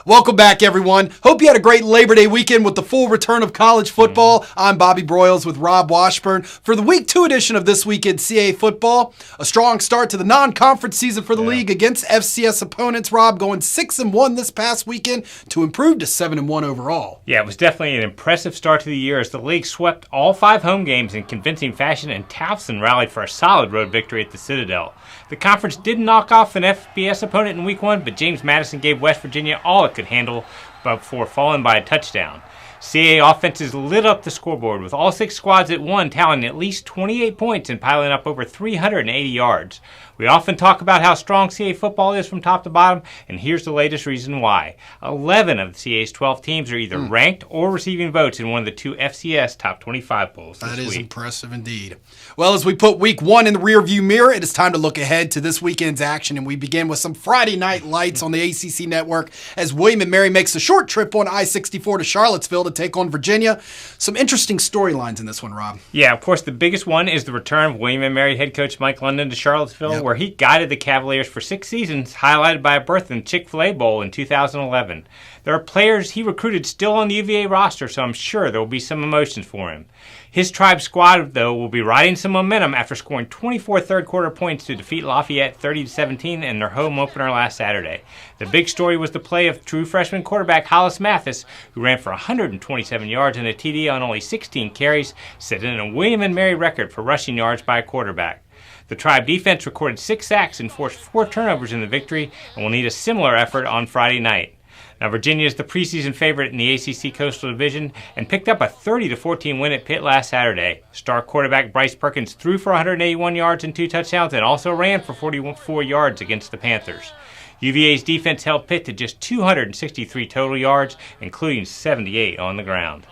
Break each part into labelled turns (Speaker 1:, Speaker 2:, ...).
Speaker 1: Welcome back, everyone. Hope you had a great Labor Day weekend with the full return of college football. I'm Bobby Broyles with Rob Washburn for the Week 2 edition of This Week in CAA Football. A strong start to the non-conference season for the league against FCS opponents. Rob going 6-1 this past weekend to improve to 7-1 overall.
Speaker 2: Yeah, it was definitely an impressive start to the year as the league swept all 5 home games in convincing fashion, and Towson rallied for a solid road victory at the Citadel. The conference did knock off an FBS opponent in Week 1, but James Madison gave West Virginia all it could handle before falling by a touchdown. CAA offenses lit up the scoreboard with all 6 squads at one tallying at least 28 points and piling up over 380 yards. We often talk about how strong CAA football is from top to bottom, and here's the latest reason why. 11 of the CAA's 12 teams are either ranked or receiving votes in one of the 2 FCS top 25 polls this week.
Speaker 1: That is impressive indeed. Well, as we put Week 1 in the rearview mirror, it is time to look ahead to this weekend's action, and we begin with some Friday night lights on the ACC network as William & Mary makes a short trip on I-64 to Charlottesville to take on Virginia. Some interesting storylines in this one, Rob.
Speaker 2: Yeah, of course, the biggest one is the return of William & Mary head coach Mike London to Charlottesville, where he guided the Cavaliers for 6 seasons, highlighted by a berth in the Chick-fil-A Bowl in 2011. There are players he recruited still on the UVA roster, so I'm sure there will be some emotions for him. His Tribe squad, though, will be riding some momentum after scoring 24 third-quarter points to defeat Lafayette 30-17 in their home opener last Saturday. The big story was the play of true freshman quarterback Hollis Mathis, who ran for 127 yards and a TD on only 16 carries, setting a William & Mary record for rushing yards by a quarterback. The Tribe defense recorded 6 sacks and forced 4 turnovers in the victory and will need a similar effort on Friday night. Now, Virginia is the preseason favorite in the ACC Coastal Division and picked up a 30-14 win at Pitt last Saturday. Star quarterback Bryce Perkins threw for 181 yards and 2 touchdowns and also ran for 44 yards against the Panthers. UVA's defense held Pitt to just 263 total yards, including 78 on the ground.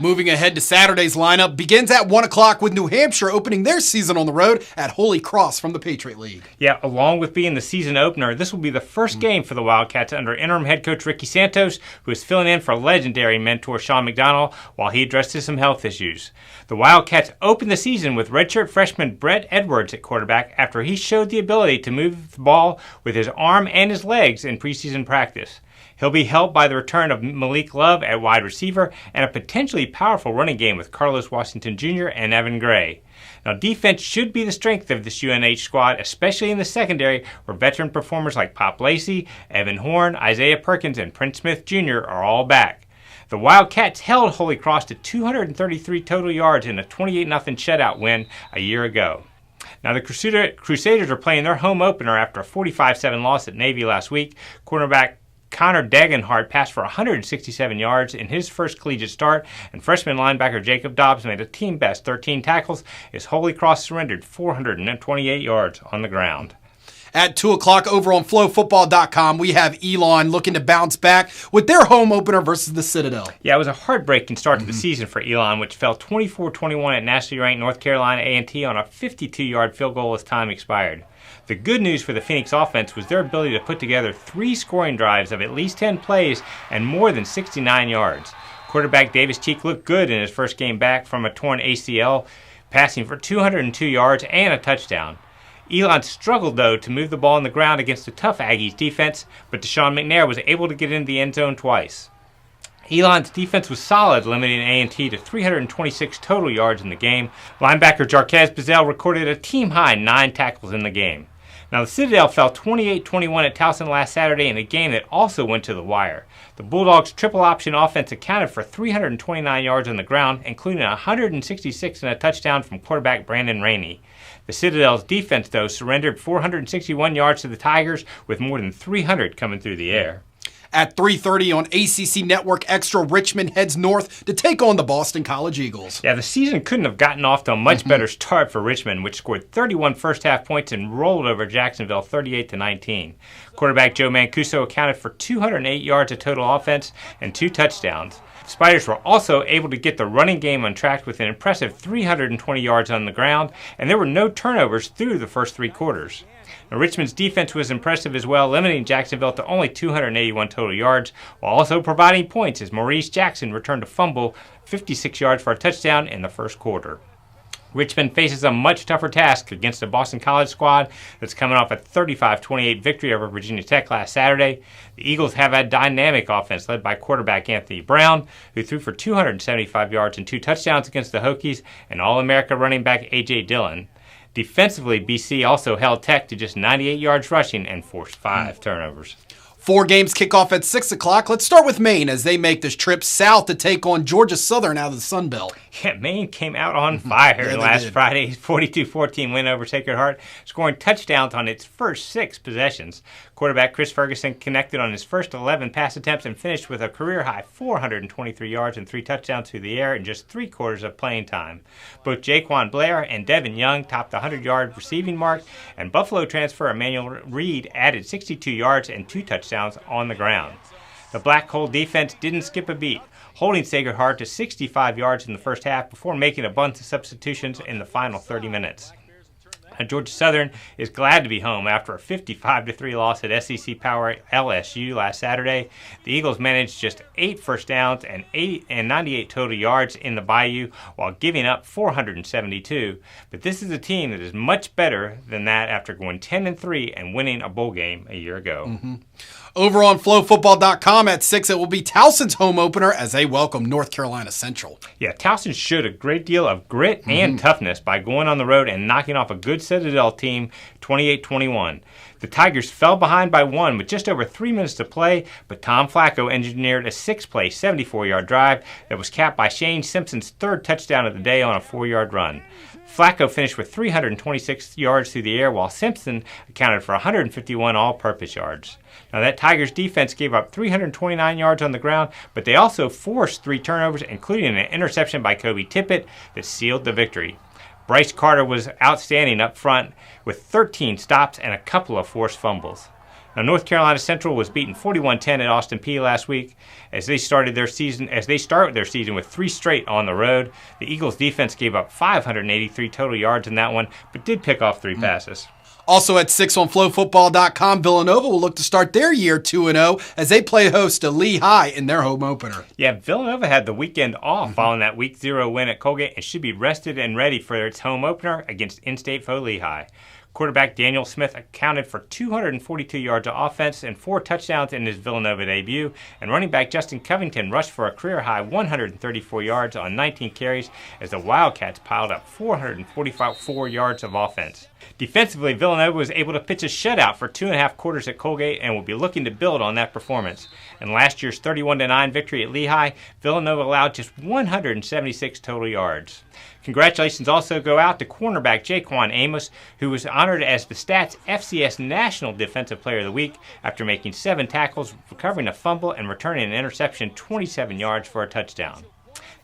Speaker 1: Moving ahead to Saturday's lineup begins at 1 o'clock with New Hampshire opening their season on the road at Holy Cross from the Patriot League.
Speaker 2: Yeah, along with being the season opener, this will be the first game for the Wildcats under interim head coach Ricky Santos, who is filling in for legendary mentor Sean McDonald while he addresses some health issues. The Wildcats opened the season with redshirt freshman Brett Edwards at quarterback after he showed the ability to move the ball with his arm and his legs in preseason practice. He'll be helped by the return of Malik Love at wide receiver and a potentially powerful running game with Carlos Washington Jr. and Evan Gray. Now, defense should be the strength of this UNH squad, especially in the secondary, where veteran performers like Pop Lacey, Evan Horn, Isaiah Perkins, and Prince Smith Jr. are all back. The Wildcats held Holy Cross to 233 total yards in a 28-0 shutout win a year ago. Now, the Crusaders are playing their home opener after a 45-7 loss at Navy last week. Cornerback Connor Dagenhart passed for 167 yards in his first collegiate start, and freshman linebacker Jacob Dobbs made a team-best 13 tackles as Holy Cross surrendered 428 yards on the ground.
Speaker 1: At 2 o'clock over on FlowFootball.com, we have Elon looking to bounce back with their home opener versus the Citadel.
Speaker 2: Yeah, it was a heartbreaking start to the season for Elon, which fell 24-21 at nationally ranked North Carolina A&T on a 52-yard field goal as time expired. The good news for the Phoenix offense was their ability to put together 3 scoring drives of at least 10 plays and more than 69 yards. Quarterback Davis Cheek looked good in his first game back from a torn ACL, passing for 202 yards and a touchdown. Elon struggled, though, to move the ball on the ground against a tough Aggies defense, but Deshaun McNair was able to get into the end zone twice. Elon's defense was solid, limiting A&T to 326 total yards in the game. Linebacker Jarquez Bazell recorded a team-high 9 tackles in the game. Now, the Citadel fell 28-21 at Towson last Saturday in a game that also went to the wire. The Bulldogs' triple-option offense accounted for 329 yards on the ground, including 166 and a touchdown from quarterback Brandon Rainey. The Citadel's defense, though, surrendered 461 yards to the Tigers, with more than 300 coming through the air.
Speaker 1: At 3:30 on ACC Network Extra, Richmond heads north to take on the Boston College Eagles.
Speaker 2: Yeah, the season couldn't have gotten off to a much better start for Richmond, which scored 31 first-half points and rolled over Jacksonville 38-19. Quarterback Joe Mancuso accounted for 208 yards of total offense and 2 touchdowns. The Spiders were also able to get the running game on track with an impressive 320 yards on the ground, and there were no turnovers through the first 3 quarters. Now, Richmond's defense was impressive as well, limiting Jacksonville to only 281 total yards, while also providing points as Maurice Jackson returned a fumble 56 yards for a touchdown in the first quarter. Richmond faces a much tougher task against a Boston College squad that's coming off a 35-28 victory over Virginia Tech last Saturday. The Eagles have a dynamic offense led by quarterback Anthony Brown, who threw for 275 yards and 2 touchdowns against the Hokies, and All-America running back A.J. Dillon. Defensively, BC also held Tech to just 98 yards rushing and forced 5 turnovers.
Speaker 1: 4 games kick off at 6 o'clock. Let's start with Maine as they make this trip south to take on Georgia Southern out of the Sun Belt.
Speaker 2: Yeah, Maine came out on fire last Friday's 42-14 win over Sacred Heart, scoring touchdowns on its first 6 possessions. Quarterback Chris Ferguson connected on his first 11 pass attempts and finished with a career-high 423 yards and 3 touchdowns through the air in just 3 quarters of playing time. Both Jaquan Blair and Devin Young topped the 100-yard receiving mark, and Buffalo transfer Emmanuel Reed added 62 yards and 2 touchdowns on the ground. The Black Hole defense didn't skip a beat, holding Sacred Heart to 65 yards in the first half before making a bunch of substitutions in the final 30 minutes. Georgia Southern is glad to be home after a 55-3 loss at SEC Power LSU last Saturday. The Eagles managed just 8 first downs and 98 total yards in the Bayou while giving up 472. But this is a team that is much better than that after going 10-3 and winning a bowl game a year ago.
Speaker 1: Over on FlowFootball.com at 6, it will be Towson's home opener as they welcome North Carolina Central.
Speaker 2: Yeah, Towson showed a great deal of grit and toughness by going on the road and knocking off a good Citadel team 28-21. The Tigers fell behind by 1 with just over 3 minutes to play, but Tom Flacco engineered a 6-play, 74-yard drive that was capped by Shane Simpson's 3rd touchdown of the day on a 4-yard run. Flacco finished with 326 yards through the air, while Simpson accounted for 151 all-purpose yards. Now, that Tigers defense gave up 329 yards on the ground, but they also forced 3 turnovers, including an interception by Kobe Tippett that sealed the victory. Bryce Carter was outstanding up front with 13 stops and a couple of forced fumbles. Now, North Carolina Central was beaten 41-10 at Austin Peay last week as they start their season with 3 straight on the road. The Eagles defense gave up 583 total yards in that one, but did pick off 3 passes.
Speaker 1: Also at 6 on FlowFootball.com, Villanova will look to start their year 2-0 as they play host to Lehigh in their home opener.
Speaker 2: Yeah, Villanova had the weekend off following that Week 0 win at Colgate and should be rested and ready for its home opener against in-state foe Lehigh. Quarterback Daniel Smith accounted for 242 yards of offense and 4 touchdowns in his Villanova debut, and running back Justin Covington rushed for a career-high 134 yards on 19 carries as the Wildcats piled up 444 yards of offense. Defensively, Villanova was able to pitch a shutout for 2.5 quarters at Colgate and will be looking to build on that performance. In last year's 31-9 victory at Lehigh, Villanova allowed just 176 total yards. Congratulations also go out to cornerback Jaquan Amos, who was honored as the Stats FCS National Defensive Player of the Week after making 7 tackles, recovering a fumble, and returning an interception 27 yards for a touchdown.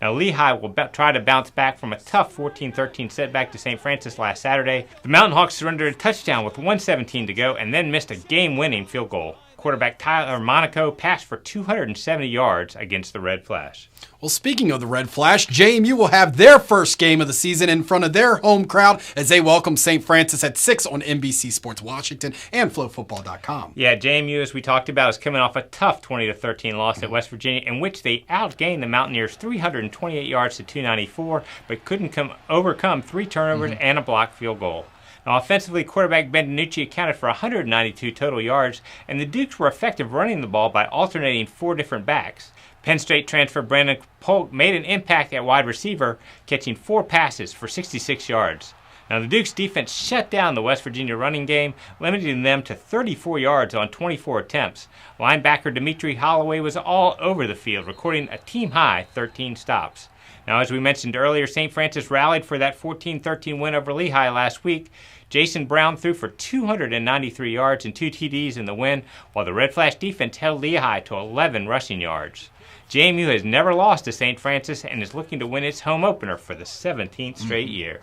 Speaker 2: Now, Lehigh will try to bounce back from a tough 14-13 setback to St. Francis last Saturday. The Mountain Hawks surrendered a touchdown with 1:17 to go and then missed a game-winning field goal. Quarterback Tyler Monaco passed for 270 yards against the Red Flash.
Speaker 1: Well, speaking of the Red Flash, JMU will have their first game of the season in front of their home crowd as they welcome St. Francis at 6 on NBC Sports Washington and FlowFootball.com.
Speaker 2: Yeah, JMU, as we talked about, is coming off a tough 20-13 loss at West Virginia, in which they outgained the Mountaineers 328 yards to 294, but couldn't overcome 3 turnovers and a blocked field goal. Now, offensively, quarterback Ben DiNucci accounted for 192 total yards, and the Dukes were effective running the ball by alternating 4 different backs. Penn State transfer Brandon Polk made an impact at wide receiver, catching 4 passes for 66 yards. Now, the Dukes defense shut down the West Virginia running game, limiting them to 34 yards on 24 attempts. Linebacker Dimitri Holloway was all over the field, recording a team-high 13 stops. Now, as we mentioned earlier, St. Francis rallied for that 14-13 win over Lehigh last week. Jason Brown threw for 293 yards and 2 TDs in the win, while the Red Flash defense held Lehigh to 11 rushing yards. JMU has never lost to St. Francis and is looking to win its home opener for the 17th straight year.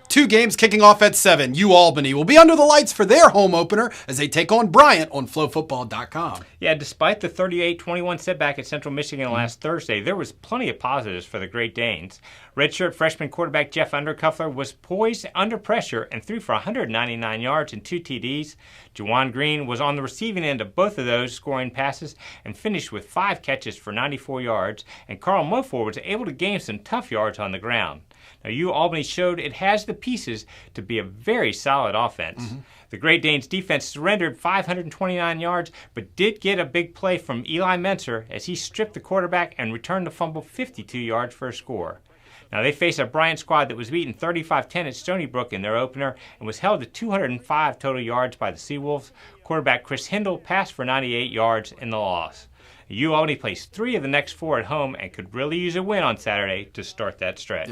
Speaker 1: 2 games kicking off at 7. UAlbany will be under the lights for their home opener as they take on Bryant on FlowFootball.com.
Speaker 2: Yeah, despite the 38-21 setback at Central Michigan last Thursday, there was plenty of positives for the Great Danes. Redshirt freshman quarterback Jeff Undercuffler was poised under pressure and threw for 199 yards and 2 TDs. Juwan Green was on the receiving end of both of those scoring passes and finished with 5 catches for 94 yards, and Carl Mofor was able to gain some tough yards on the ground. Now, UAlbany showed it has the pieces to be a very solid offense. The Great Danes defense surrendered 529 yards, but did get a big play from Eli Menser as he stripped the quarterback and returned the fumble 52 yards for a score. Now, they face a Bryant squad that was beaten 35-10 at Stony Brook in their opener and was held to 205 total yards by the Seawolves. Quarterback Chris Hindle passed for 98 yards in the loss. UAlbany plays 3 of the next 4 at home and could really use a win on Saturday to start that stretch.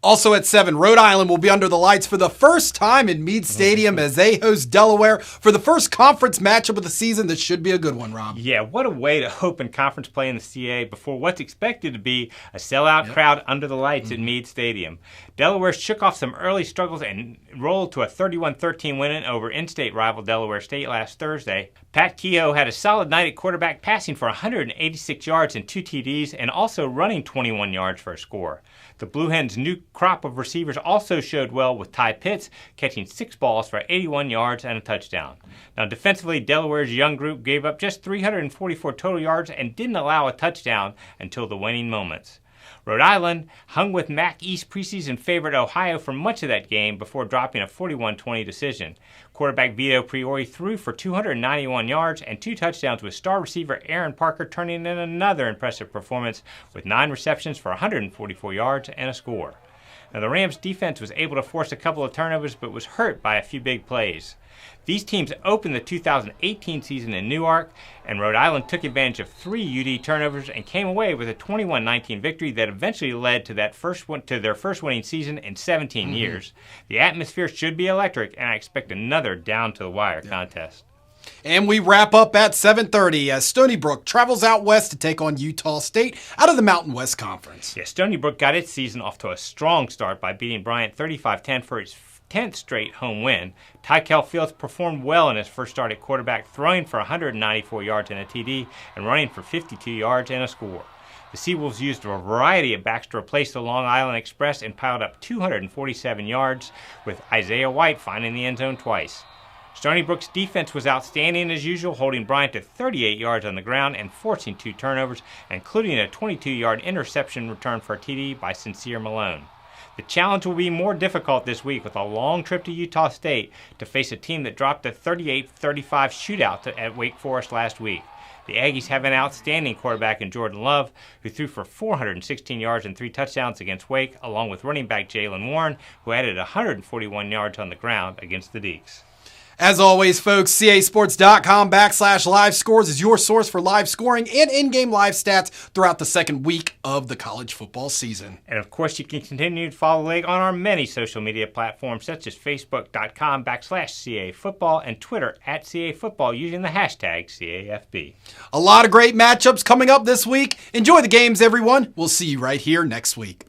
Speaker 1: Also at 7, Rhode Island will be under the lights for the first time in Meade Stadium as they host Delaware for the first conference matchup of the season. This should be a good one, Rob.
Speaker 2: Yeah, what a way to open conference play in the CA before what's expected to be a sellout crowd under the lights at Meade Stadium. Delaware shook off some early struggles and rolled to a 31-13 win over in-state rival Delaware State last Thursday. Pat Kehoe had a solid night at quarterback, passing for 186 yards and 2 TDs and also running 21 yards for a score. The Blue Hens' new crop of receivers also showed well, with Ty Pitts catching 6 balls for 81 yards and a touchdown. Now, defensively, Delaware's young group gave up just 344 total yards and didn't allow a touchdown until the winning moments. Rhode Island hung with MAC East preseason favorite Ohio for much of that game before dropping a 41-20 decision. Quarterback Vito Priori threw for 291 yards and 2 touchdowns, with star receiver Aaron Parker turning in another impressive performance with 9 receptions for 144 yards and a score. Now, the Rams' defense was able to force a couple of turnovers but was hurt by a few big plays. These teams opened the 2018 season in Newark, and Rhode Island took advantage of 3 UD turnovers and came away with a 21-19 victory that eventually led to their first winning season in 17 years. The atmosphere should be electric, and I expect another down-to-the-wire contest.
Speaker 1: And we wrap up at 7:30 as Stony Brook travels out west to take on Utah State out of the Mountain West Conference.
Speaker 2: Yeah, Stony Brook got its season off to a strong start by beating Bryant 35-10 for its 10th straight home win. Tykel Fields performed well in his first start at quarterback, throwing for 194 yards and a TD and running for 52 yards and a score. The Seawolves used a variety of backs to replace the Long Island Express and piled up 247 yards, with Isaiah White finding the end zone twice. Stony Brook's defense was outstanding as usual, holding Bryant to 38 yards on the ground and forcing 2 turnovers, including a 22-yard interception return for a TD by Sincere Malone. The challenge will be more difficult this week with a long trip to Utah State to face a team that dropped a 38-35 shootout at Wake Forest last week. The Aggies have an outstanding quarterback in Jordan Love, who threw for 416 yards and 3 touchdowns against Wake, along with running back Jalen Warren, who added 141 yards on the ground against the Deacs.
Speaker 1: As always, folks, casports.com/live scores is your source for live scoring and in-game live stats throughout the second week of the college football season.
Speaker 2: And of course, you can continue to follow the league on our many social media platforms, such as facebook.com/CA Football and Twitter @CA Football using the hashtag CAFB.
Speaker 1: A lot of great matchups coming up this week. Enjoy the games, everyone. We'll see you right here next week.